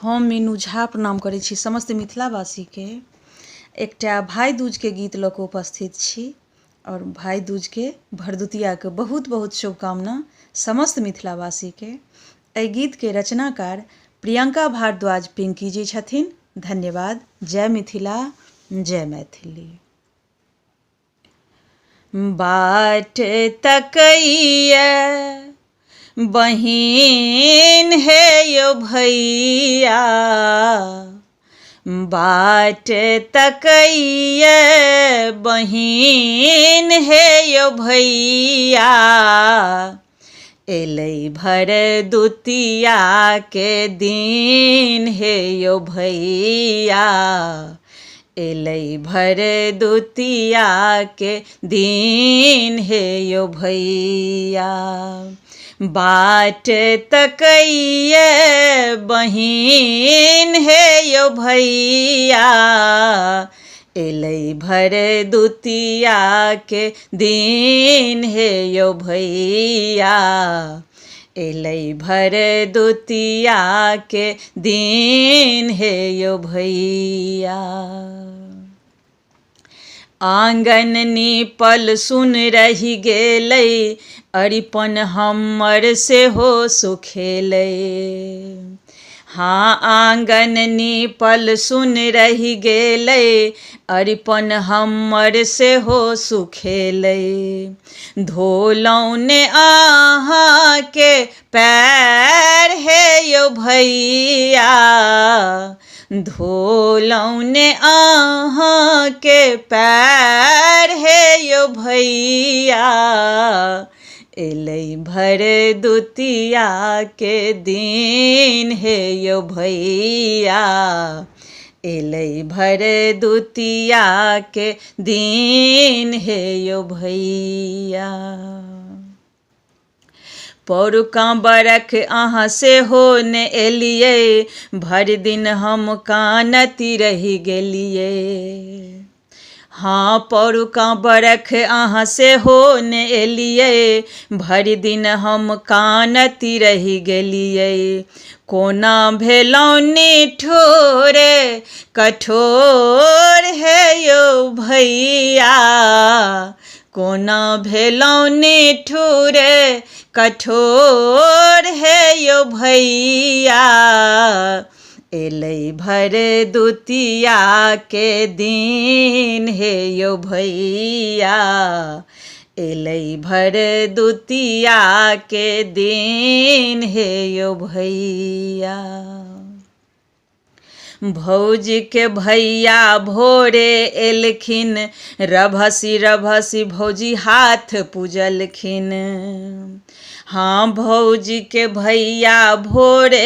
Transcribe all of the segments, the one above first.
हम मीनू झा प्रणाम करै छी समस्त मिथिलावासीके। एकटा भाई दूजके गीत लऽ कऽ उपस्थित छी और भाई दूजके भरदुतियाके बहुत बहुत शुभकामना समस्त मिथिलावासीके। एहि गीतके रचनाकार प्रियंका भारद्वाज पिंकी जी छथिन। धन्यवाद। जय मिथिला, जय मैथिली। बाट तकैया बहिन हे यो भैया, बाट तकैया बहिन हे यो भैया, एलै भरदुतिया के दिन हे यो भैया, एलै भरदुतिया के दिन हे यो भैया। बाट तकैया बहिन हे यो भैया, एलै भरदुतिया के दिन हे यो भैया, एलै भरदुतिया के दिन हे यो भैया। आंगन नीपल सुन रहि गेलै, अरिपन हमर सेहो सुखेलै। हाँ, आंगन नीपल सुन रहि गेलै, अरिपन हमर सेहो सुखेलै। धोलौं ने अहाँके पैर हे यो भैया, धोलौं ने अहाँके पैर हे यो भैया, एलै भरदुतिया के दिन हे यो भैया, एलै भरदुतिया के दिन हे यो भैया। पौरुका बरख अहाँ सेहो ने एलियै, भरि दिन हम कानति रहि गेलियै। हाँ, पौरुका बरख अहाँ सेहो ने एलियै, भरि दिन हम कानति रहि गेलियै। कोना भेलौं निठुर कठोर हे यो भैया, कोना भेलौं निठुर कठोर हे यो भैया, एलै भरदुतिया के दिन हे यो भैया, एलै भरदुतिया के दिन हे यो भैया। भौजी के भैया भोरे एलखिन, रभसी रभसी भौजी हाथ पूजलखिन। हाँ, भौजी के भैया भोरे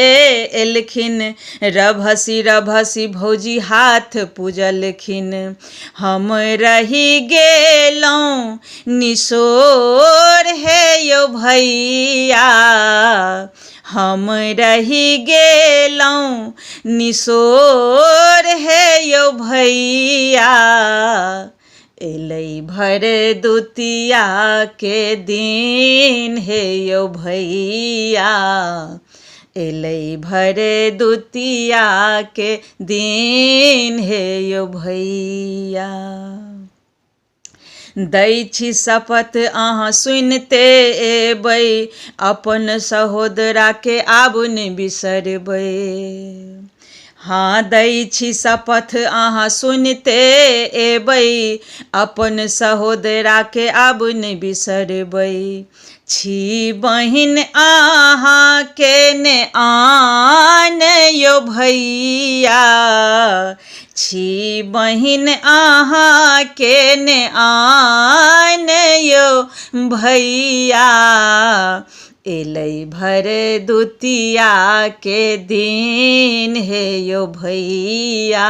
एलखिन, रभसी रभसी भौजी हाथ पूजलखिन। हम रहि गेलौं निसोर हे यो भैया, हम रहि गेलौं निसोर हे यो भैया, एलै भरदुतिया के दिन हे यो भैया, एलै भरदुतिया के दिन हे यो भैया। दै छी शपथ अहाँ सुनिते एबै, अपन सहोदरा के आब नहि बिसरबै। हाँ, दै छी शपथ अहाँ सुनिते एबै, अपन सहोदरा के आब नहि बिसरबै। छी बहिन अहाँ के ने आन यो भैया, छी बहिन अहाँ के ने आन यो भैया, एलै भरदुतिया के दिन हे यो भैया,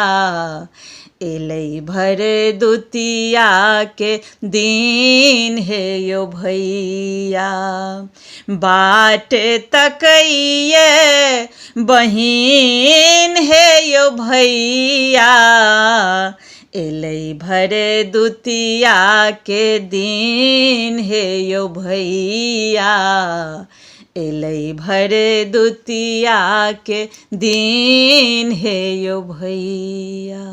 एलै भरदुतिया के दिन हे यो भैया। बाट तकैया बहिन हे यो भैया, एलै भरदुतिया के दिन हे यो भैया, एलै भरदुतिया के दिन हे यो भैया।